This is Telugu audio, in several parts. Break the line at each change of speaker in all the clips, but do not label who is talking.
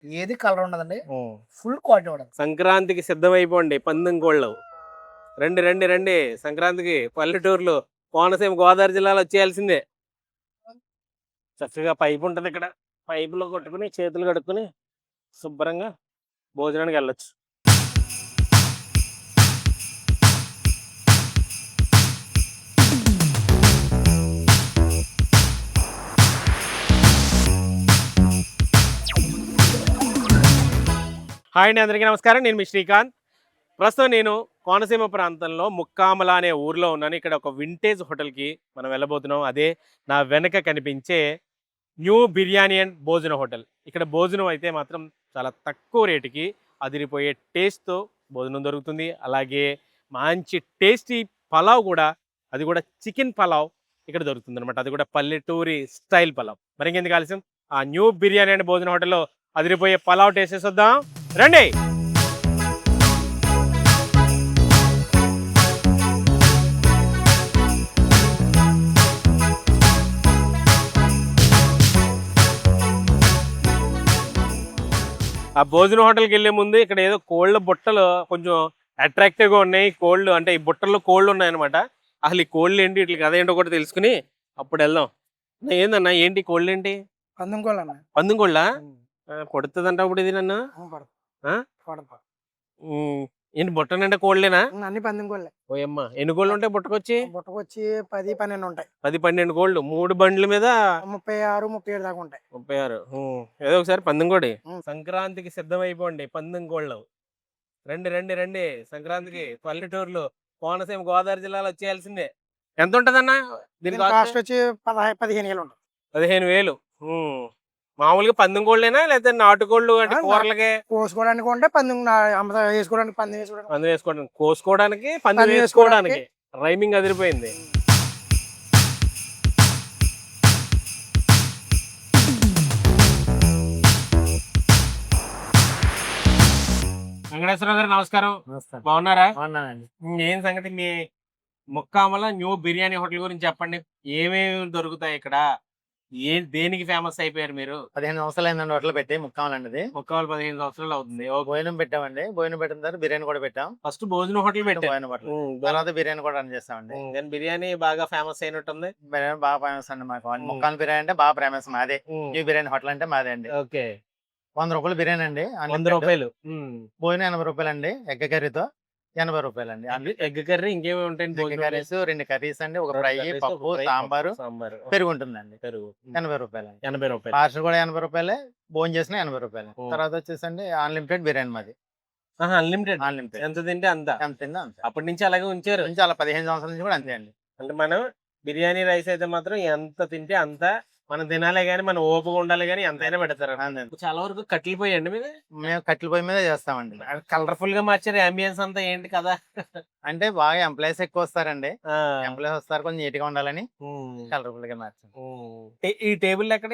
ఏది కలర్ ఉండదండి. ఫుల్ క్వాలిటీ ఉండదు.
సంక్రాంతికి సిద్ధమైపోండి పందెం కోళ్ళు. రండి రండి రండి, సంక్రాంతికి పల్లెటూరులో కోనసీమ గోదావరి జిల్లాలో వచ్చేయాల్సిందే. చక్కగా పైపు ఉంటుంది ఇక్కడ, పైపులో కొట్టుకుని చేతులు కడుక్కుని శుభ్రంగా భోజనానికి వెళ్ళొచ్చు. హాయ్ అండి, అందరికీ నమస్కారం. నేను మీ శ్రీకాంత్. ప్రస్తుతం నేను కోనసీమ ప్రాంతంలో ముక్కామల అనే ఊర్లో ఉన్నాను. ఇక్కడ ఒక వింటేజ్ హోటల్కి మనం వెళ్ళబోతున్నాం. అదే నా వెనక కనిపించే న్యూ బిర్యానీ అండ్ భోజన హోటల్. ఇక్కడ భోజనం అయితే మాత్రం చాలా తక్కువ రేటుకి అదిరిపోయే టేస్ట్తో భోజనం దొరుకుతుంది. అలాగే మంచి టేస్టీ పలావ్ కూడా, అది కూడా చికెన్ పలావ్ ఇక్కడ దొరుకుతుంది అనమాట. అది కూడా పల్లెటూరి స్టైల్ పలావ్. మరి ఇంకెందుకు ఆలస్యం, ఆ న్యూ బిర్యానీ అండ్ భోజన హోటల్లో అదిరిపోయే పలావ్ టేస్ట్ చేసి వద్దాం రండి. ఆ భోజన హోటల్కి వెళ్ళే ముందు ఇక్కడ ఏదో కోళ్ళ బుట్టలు కొంచెం అట్రాక్టివ్గా ఉన్నాయి. కోళ్ళు అంటే ఈ బుట్టల్లో కోళ్ళు ఉన్నాయన్నమాట. అసలు ఈ కోళ్ళు ఏంటి, వీటికి అదేంటో కూడా తెలుసుకుని అప్పుడు వెళ్దాం. ఏందన్నా ఏంటి కోళ్ళు ఏంటి?
పందెం కోళ్ళు అన్న.
పందెం కోళ్ళ కొడుతుందంట ఇప్పుడు ఇది నన్ను. ఏంటి బుట్ట నిండా కోళ్ళేనా?
అన్ని పందెం కోళ్ళే.
ఓయమ్మ, ఎన్ని కోళ్ళు ఉంటాయి బుట్టకొచ్చి?
బుట్టకొచ్చి 10-12 ఉంటాయి.
10-12 కోళ్ళు 3 బండ్ల మీద
36-37 దాకా ఉంటాయి.
36. ఏదో ఒకసారి పందెం కోడి. సంక్రాంతికి సిద్ధమైపోండి పందెం కోళ్ళు. రండి రండి రండి, సంక్రాంతికి పల్లెటూరులో కోనసీమ గోదావరి జిల్లాలో వచ్చేయాల్సిందే. ఎంత ఉంటదన్నా దీని
కాస్ట్ వచ్చి 15,000 ఉంటుంది.
15,000. మామూలుగా పందెం కోళ్ళేనా లేకపోతే నాటుకోళ్ళు అంటే కూరలకే?
కోసుకోవడానికి ఉంటే పందెం వేసుకోవడానికి, పందెం వేసుకోవడానికి,
పందెం వేసుకోవడానికి, కోసుకోవడానికి, పందెం వేసుకోవడానికి. రైమింగ్ అదిరిపోయింది. వెంకటేశ్వర గారు నమస్కారం. బాగున్నారా? ఏం సంగతి మీ ముక్కామల న్యూ బిర్యానీ హోటల్ గురించి చెప్పండి. ఏమేమి దొరుకుతాయి ఇక్కడ? దేనికి ఫేమస్ అయిపోయారు మీరు?
15 సంవత్సరాలు అయిందండి హోటల్ పెట్టి. ముక్కామల అండి.
ముక్కామల 15 సంవత్సరాలు అవుతుంది.
భోజనం పెట్టామండి. భోజనం పెట్టిన తర్వాత బిర్యానీ కూడా పెట్టాం.
ఫస్ట్ భోజనం హోటల్ పెట్టాం,
తర్వాత బిర్యానీ కూడా రన్ చేస్తామండి.
బిర్యానీ బాగా ఫేమస్ అయినట్టుంది.
బిర్యానీ బాగా ఫేమస్ అండి మాకు. ముక్కామల బిర్యానీ అంటే బాగా ఫేమస్ మాదే. న్యూ బిర్యానీ హోటల్ అంటే మాదే అండి.
ఓకే.
100 రూపాయలు బిర్యానీ అండి.
100 రూపాయలు.
భోజనం 80 రూపాయలు అండి. ఎగ్ కర్రీతో 80 రూపాయలు అండి.
ఎగ్ కర్రీ ఇంకేమి ఉంటాయి?
కర్రీస్ 2 కర్రీస్ అండి, ఒక ఫ్రై, పప్పు, సాంబారు, పెరుగు ఉంటుందండి.
పెరుగు
80 రూపాయలు.
80 రూపాయలు.
పార్సల్ కూడా 80 రూపాయలే. భోజనం చేసిన 80 రూపాయలు. తర్వాత వచ్చేసండి అన్లిమిటెడ్ బిర్యానీ మాది.
అన్లిమిటెడ్. ఎంత తింటే అంత. అప్పటి నుంచి అలాగే ఉంచారు.
అలా 15 సంవత్సరాల నుంచి కూడా అంతే అండి.
అంటే మనం బిర్యానీ రైస్ అయితే మాత్రం ఎంత తింటే అంత మనం తినాలే గానీ, మనం ఓపిక ఉండాలి గానీ ఎంతైనా పెడతారు. చాలా వరకు కట్టెలు పోయండి మీద.
మేము కట్టెల పొయ్యి మీద చేస్తామండి.
కలర్ఫుల్ గా మార్చారు అంబియన్స్ అంతా. ఏంటి కదా
అంటే బాగా ఎంప్లాయీస్ ఎక్కువ వస్తారండి. ఎంప్లాయీస్ వస్తారు, కొంచెం నీట్ గా ఉండాలని కలర్ఫుల్ గా మార్చాం.
ఈ టేబుల్ ఎక్కడ?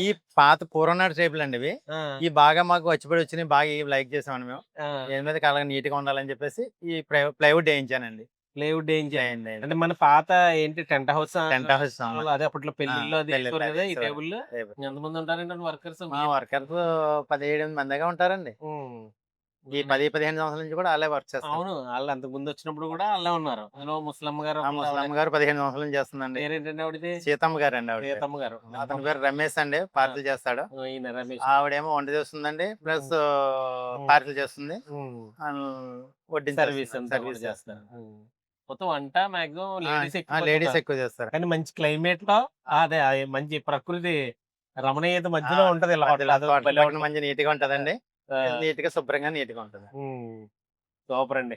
ఈ పాత పూర్వనాటి టేబుల్ అండి ఇవి. ఈ బాగా మాకు వచ్చిపడి వచ్చినాయి, బాగా లైక్ చేసామండి మేము. దీని మీద కలర్ నీట్ గా ఉండాలని చెప్పేసి ఈ ప్లైవుడ్ వేయించానండి.
ప్లైవుడ్ వేయించాయండి. అంటే మన పాత ఏంటి టెంట్ హౌస్ అదే అప్పట్లో పెళ్లిలో ఈ టేబుల్ ఎంతమంది ఉంటారండి వర్కర్స్?
వర్కర్స్ 17 మందిగా ఉంటారండి. ఈ 10-15 సంవత్సరాల నుంచి కూడా అలా వర్క్ చేస్తారు.
అవును, వాళ్ళు అంతకు ముందు వచ్చినప్పుడు కూడా అలా ఉన్నారు. ముసలమ్మ గారు
15 సంవత్సరాల నుంచి చేస్తుందండి.
ఆవిడది
సీతమ్మ గారు అండి.
సీతమ్మ గారు.
అతని పేరు రమేష్ అండి. పార్సల్ చేస్తాడు. ఆవిడేమో వంట చేస్తుందండి, ప్లస్ పార్సల్ చేస్తుంది,
సర్వీస్ చేస్తారు. మొత్తం వంట మాక్సిమం
లేడీస్ ఎక్కువ చేస్తారు.
కానీ మంచి క్లైమేట్ లో అదే మంచి ప్రకృతి రమణీయత మధ్యలో ఉంటది.
మంచి నీట్ గా ఉంటదండి. నీట్ గా శుభ్రంగా నీట్ గా ఉంటది.
సూపర్ అండి.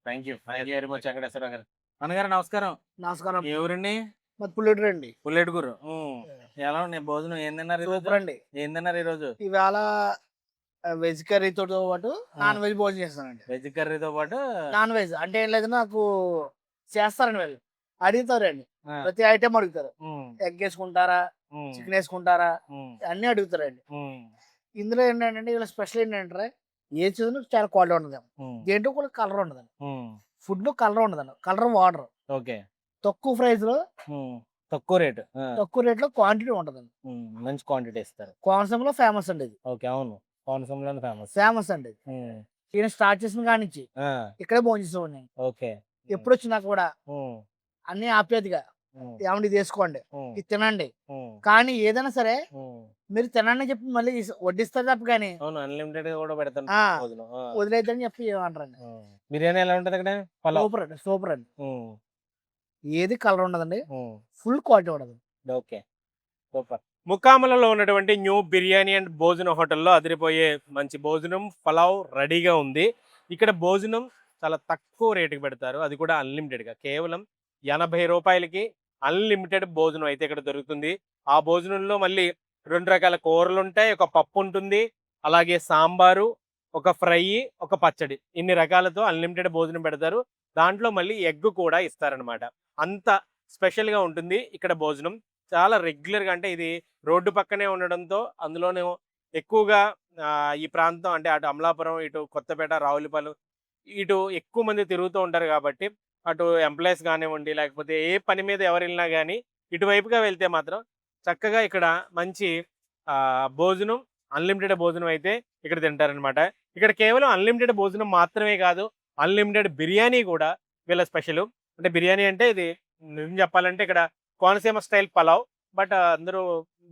Thank you very much Venkateswara గారు. అన్నగారు నమస్కారం.
నమస్కారం.
ఎవరండి?
పుల్లెటూరు అండి.
పుల్లెటూరు. ఎలా ఉన్నాయి భోజనం? ఏం తిన్నారు?
సూపర్ అండి.
ఏం తిన్నారు ఈ రోజు?
ఇవాళ వెజ్ కర్రీతో పాటు నాన్ వెజ్ భోజనం చేస్తానండి.
వెజ్ కర్రీతో పాటు
నాన్ వెజ్ అంటే ఏం లేదు, నాకు చేస్తారండి వాళ్ళు. అడుగుతారండి, ప్రతి ఐటమ్ అడుగుతారు. ఎగ్ వేసుకుంటారా, చికెన్ వేసుకుంటారా, అన్ని అడుగుతారండి. ఇందులో ఏంటంటే ఇలా స్పెషల్ ఏంటంటే ఏ చదువు చాలా క్వాలిటీ ఉండదు. దేంట్లో కూడా కలర్ ఉండదండి. ఫుడ్ లో కలర్ ఉండదండి. Colour water.
ఓకే.
తక్కువ ప్రైస్ లో
తక్కువ రేటు
తక్కువ రేట్లో క్వాంటిటీ ఉంటదండి.
మంచి క్వాంటిటీ ఇస్తారు.
కోనసీమలో ఫేమస్ అండి ఇది.
ఓకే, అవును, కోనసీమలోనే ఫేమస్.
ఫేమస్ అండి ఇది. ఈయన స్టార్ట్ చేసిన కాడి నుంచి ఇక్కడే భోజనం చేసేవాడిని.
ఓకే.
ఎప్పుడు వచ్చినా కూడా అన్ని ఆప్యాయతగా ఏమండి ఇది వేసుకోండి, ఇది తినండి, కానీ ఏదైనా సరే మీరు తినండి చెప్పి మళ్ళీ వడ్డిస్తారు తప్ప కానీ
అవును, అన్లిమిటెడ్ కూడా పెడతాను.
వదిలేద్దని చెప్పి ఏమంటారండి.
బిర్యానీ ఎలా ఉంటది అక్కడ?
సూపర్ అండి, సూపర్ అండి. ఏది కలర్ ఉండదండి, ఫుల్ క్వాలిటీ ఉండదు.
Okay, super. ముక్కామలలో ఉన్నటువంటి న్యూ బిర్యానీ అండ్ భోజనం హోటల్లో అదిరిపోయే మంచి భోజనం పలావ్ రెడీగా ఉంది. ఇక్కడ భోజనం చాలా తక్కువ రేటుకి పెడతారు, అది కూడా అన్లిమిటెడ్గా. కేవలం 80 రూపాయలకి అన్లిమిటెడ్ భోజనం అయితే ఇక్కడ దొరుకుతుంది. ఆ భోజనంలో మళ్ళీ 2 రకాల కూరలు ఉంటాయి, ఒక పప్పు ఉంటుంది, అలాగే సాంబారు, ఒక ఫ్రై, ఒక పచ్చడి, ఇన్ని రకాలతో అన్లిమిటెడ్ భోజనం పెడతారు. దాంట్లో మళ్ళీ ఎగ్ కూడా ఇస్తారనమాట. అంత స్పెషల్గా ఉంటుంది ఇక్కడ భోజనం. చాలా రెగ్యులర్గా, అంటే ఇది రోడ్డు పక్కనే ఉండడంతో అందులోనే ఎక్కువగా ఈ ప్రాంతం అంటే అటు అమలాపురం, ఇటు కొత్తపేట, రావులపాలెం ఇటు ఎక్కువ మంది తిరుగుతూ ఉంటారు కాబట్టి అటు ఎంప్లాయీస్ కానివ్వండి, లేకపోతే ఏ పని మీద ఎవరు వెళ్ళినా కానీ ఇటువైపుగా వెళ్తే మాత్రం చక్కగా ఇక్కడ మంచి భోజనం, అన్లిమిటెడ్ భోజనం అయితే ఇక్కడ తింటారనమాట. ఇక్కడ కేవలం అన్లిమిటెడ్ భోజనం మాత్రమే కాదు, అన్లిమిటెడ్ బిర్యానీ కూడా వీళ్ళ స్పెషల్. అంటే బిర్యానీ అంటే ఇది నిజం చెప్పాలంటే ఇక్కడ కోనసీమ స్టైల్ పలావ్, బట్ అందరూ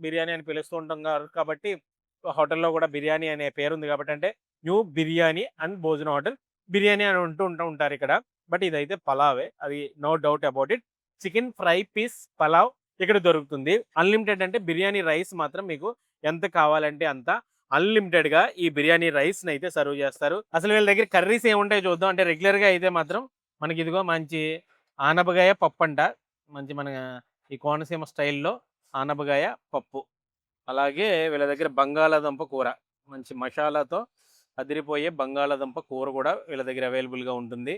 బిర్యానీ అని పిలుస్తూ ఉంటాం కాబట్టి హోటల్లో కూడా బిర్యానీ అనే పేరు ఉంది కాబట్టి అంటే న్యూ బిర్యానీ అండ్ భోజనం హోటల్, బిర్యానీ అని ఉంటారు ఇక్కడ. బట్ ఇదైతే పలావే, అది no doubt about it. Chicken fry piece pulao ఇక్కడ దొరుకుతుంది. అన్లిమిటెడ్ అంటే బిర్యానీ రైస్ మాత్రం మీకు ఎంత కావాలంటే అంత అన్లిమిటెడ్గా ఈ బిర్యానీ రైస్ని అయితే సర్వ్ చేస్తారు. అసలు వీళ్ళ దగ్గర కర్రీస్ ఏముంటాయో చూద్దాం. అంటే రెగ్యులర్గా అయితే మాత్రం మనకి ఇదిగో మంచి ఆనపకాయ పప్పు అంట, మంచి మన ఈ కోనసీమ స్టైల్లో ఆనపకాయ పప్పు. అలాగే వీళ్ళ దగ్గర బంగాళాదుంప కూర, మంచి మసాలాతో అదిరిపోయే బంగాళాదుంప కూర కూడా వీళ్ళ దగ్గర అవైలబుల్గా ఉంటుంది.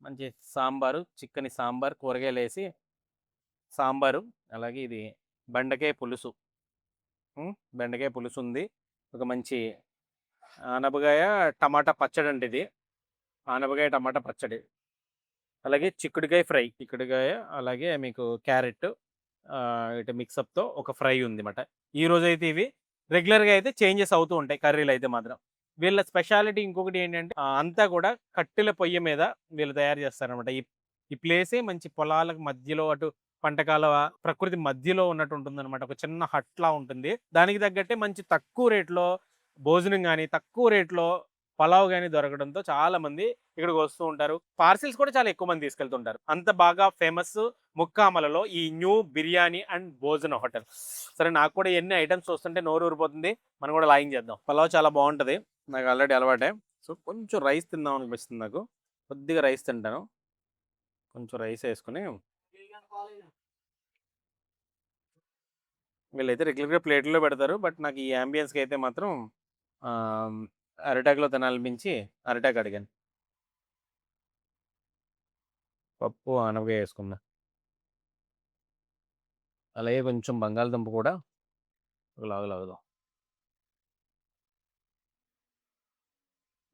మంచి సాంబారు, చిక్కని సాంబార్, కూరగాయలు వేసి సాంబారు, అలాగే ఇది బెండకాయ పులుసు, బెండకాయ పులుసు ఉంది. ఒక మంచి ఆనపకాయ టమాటా పచ్చడి అంటే ఇది ఆనపకాయ టమాటా పచ్చడి, అలాగే చిక్కుడుకాయ ఫ్రై, చిక్కుడుకాయ అలాగే మీకు క్యారెట్ ఇటు మిక్సప్తో ఒక ఫ్రై ఉంది అన్నమాట. ఈ రోజు అయితే ఇవి రెగ్యులర్గా అయితే చేంజెస్ అవుతూ ఉంటాయి కర్రీలు అయితే మాత్రం. వీళ్ళ స్పెషాలిటీ ఇంకొకటి ఏంటంటే అంతా కూడా కట్టెల పొయ్యి మీద వీళ్ళు తయారు చేస్తారనమాట. ఈ ప్లేసే మంచి పొలాలకు మధ్యలో, అటు పంటకాల ప్రకృతి మధ్యలో ఉన్నట్టు ఉంటుంది అనమాట. ఒక చిన్న హట్లా ఉంటుంది. దానికి తగ్గట్టే మంచి తక్కువ రేట్లో భోజనం కానీ, తక్కువ రేట్లో పలావ్ కానీ దొరకడంతో చాలా మంది ఇక్కడికి వస్తూ ఉంటారు. పార్సిల్స్ కూడా చాలా ఎక్కువ మంది తీసుకెళ్తుంటారు. అంత బాగా ఫేమస్ ముక్కామలలో ఈ న్యూ బిర్యానీ అండ్ భోజన హోటల్. సరే, నాకు కూడా ఎన్ని ఐటమ్స్ వస్తుంటే నోరు ఊరిపోతుంది. మనం కూడా లాయింగ్ చేద్దాం. పలావ్ చాలా బాగుంటుంది, నాకు ఆల్రెడీ అలవాటే. సో కొంచెం రైస్ తిందాం అనిపిస్తుంది నాకు. కొద్దిగా రైస్ తింటాను, కొంచెం రైస్ వేసుకుని. వీళ్ళైతే రెగ్యులర్గా ప్లేట్లో పెడతారు, బట్ నాకు ఈ యాంబియన్స్కి అయితే మాత్రం అరిటాకులో తినాలనిపించి అరిటాకు అడిగాను. పప్పు ఆనపకాయ వేసుకున్నా, అలాగే కొంచెం బంగాళదుంప కూడా లాగుదాం.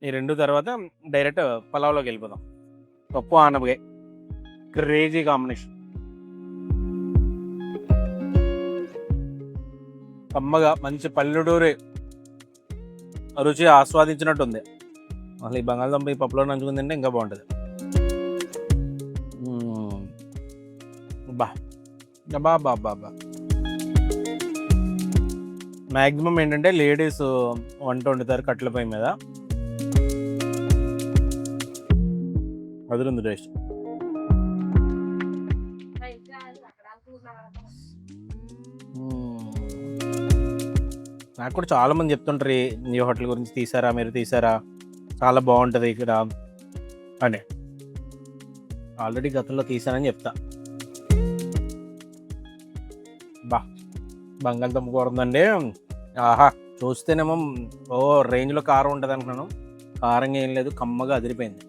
ఈ రెండు తర్వాత డైరెక్ట్ పలావ్లోకి వెళ్ళిపోదాం. పప్పు ఆనపకాయ క్రేజీ కాంబినేషన్. కమ్మగా మంచి పల్లెటూరి రుచి ఆస్వాదించినట్టుంది. అసలు ఈ బంగాళదుంప ఈ పప్పులో నంచుకుని తింటే ఇంకా బాగుంటుంది. బా బా బా బా. మ్యాక్సిమం ఏంటంటే లేడీస్ వంట వండుతారు కట్టెల పొయ్యి మీద, అదిరుంది టేస్ట్. నాకు కూడా చాలా మంది చెప్తుంటారు ఈ హోటల్ గురించి, తీసారా మీరు, తీసారా, చాలా బాగుంటుంది ఇక్కడ అని. ఆల్రెడీ గతంలో తీసానని చెప్తా. బంగాళదుంప కూర ఉందండి, ఆహా. చూస్తేనేమో రేంజ్లో కారం ఉంటుంది అనుకున్నాను, కారంగా ఏం లేదు, కమ్మగా అదిరిపోయింది.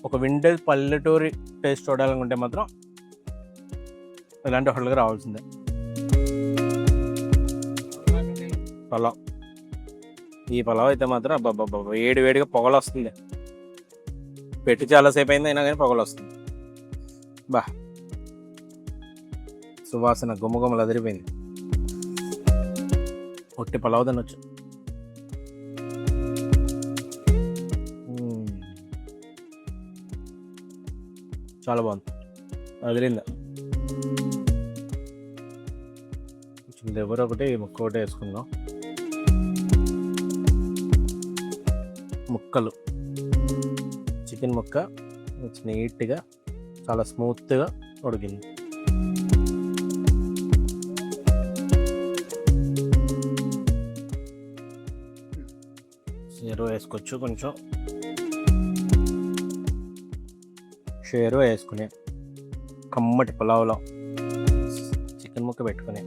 ఒక వింటేజ్ పల్లెటూరి టేస్ట్ చూడాలనుకుంటే మాత్రం ఇలాంటి హోటల్కి రావాల్సిందే. పలావ్, ఈ పలావ్ అయితే మాత్రం అబ్బాబ్బా వేడిగా పొగలు వస్తుంది. పెట్టి చాలాసేపు అయింది అయినా కానీ పొగలు వస్తుంది. సువాసన గుమ్మగుమ్మలు అదిరిపోయింది. ఒట్టి పలావ్ తినొచ్చు. చాలా బాగుంది, అదిరిందా. లివర్ ఒకటి ముక్క ఒకటి వేసుకుందాం. ముక్కలు చికెన్ ముక్క నీట్గా చాలా స్మూత్గా ఉడికింది. షేరు వేసుకోవచ్చు, కొంచెం షేరు వేసుకుని కమ్మటి పులావ్లో చికెన్ ముక్క పెట్టుకుని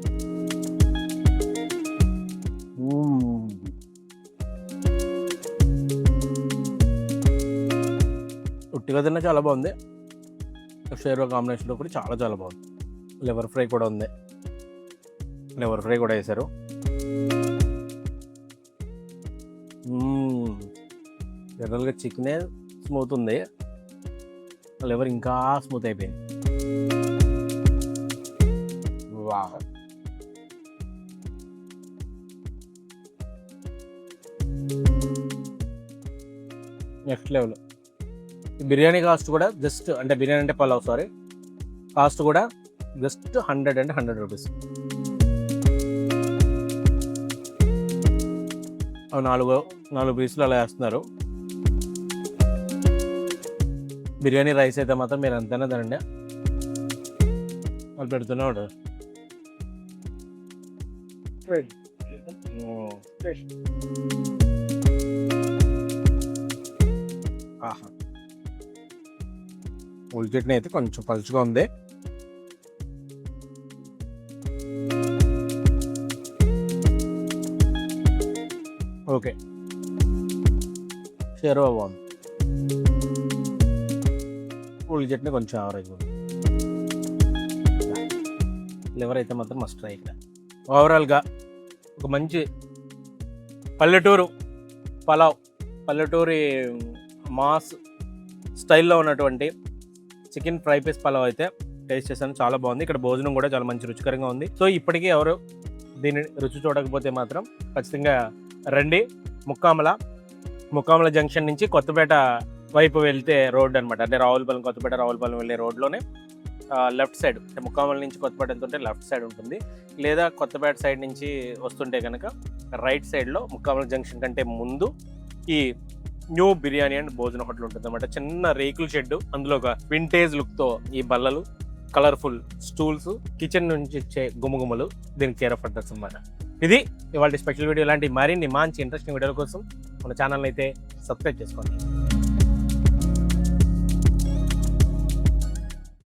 ఉట్టిగా తిన్నా చాలా బాగుంది. షేర్వా కాంబినేషన్లో కూడా చాలా చాలా బాగుంది. లివర్ ఫ్రై కూడా ఉంది, లివర్ ఫ్రై కూడా వేశారు. జనరల్గా చికెనే స్మూత్ ఉంది, లివర్ ఇంకా స్మూత్ అయిపోయింది. Wow, next level. Biryani cost కూడా జస్ట్ అంటే బిర్యానీ అంటే పలావ్ సారీ కాస్ట్ కూడా జస్ట్ 100 రూపీస్. అవి నాలుగు పీసులు అలా వేస్తున్నారు. బిర్యానీ రైస్ అయితే మాత్రం మీరు అంతేనా తినండి, వాళ్ళు పెడుతూనే ఉంటారు. ఆహా, ఉల్లి చట్నీ అయితే కొంచెం పలుచుగా ఉంది. ఓకే, షేర్వా బాగుంది, ఉల్లి చట్నీ కొంచెం యావరేజ్ ఉంది. లివర్ అయితే మాత్రం మస్ట్ ట్రై. ఇక్కడ ఓవరాల్గా ఒక మంచి పల్లెటూరు పలావ్, పల్లెటూరి మాస్ స్టైల్లో ఉన్నటువంటి చికెన్ ఫ్రై పీస్ పలావ్ అయితే టేస్ట్ చేశాను, చాలా బాగుంది. ఇక్కడ భోజనం కూడా చాలా మంచి రుచికరంగా ఉంది. సో ఇప్పటికీ ఎవరు దీన్ని రుచి చూడకపోతే మాత్రం ఖచ్చితంగా రండి. ముక్కామల జంక్షన్ నుంచి కొత్తపేట వైపు వెళ్తే రోడ్ అనమాట, అంటే రావులపాలెం కొత్తపేట రావులపాలెం వెళ్ళే రోడ్లోనే లెఫ్ట్ సైడ్, అంటే ముక్కామల నుంచి కొత్తపేట వెళ్తుంటే లెఫ్ట్ సైడ్ ఉంటుంది, లేదా కొత్తపేట సైడ్ నుంచి వస్తుంటే కనుక రైట్ సైడ్లో ముక్కామల జంక్షన్ కంటే ముందు ఈ న్యూ బిర్యానీ అండ్ భోజన హోటల్ ఉంటుంది అనమాట. చిన్న రేకుల షెడ్, అందులో ఒక వింటేజ్ లుక్తో ఈ బల్లలు, కలర్ఫుల్ స్టూల్స్, కిచెన్ నుంచి ఇచ్చే గుమగుమలు దీనికి కేర్ ఆఫ్ అడ్రస్ అనమాట. ఇది ఇవాళ స్పెషల్ వీడియో. ఇలాంటి మరిన్ని మంచి ఇంట్రెస్టింగ్ వీడియోల కోసం మన ఛానల్ అయితే సబ్స్క్రైబ్ చేసుకోండి.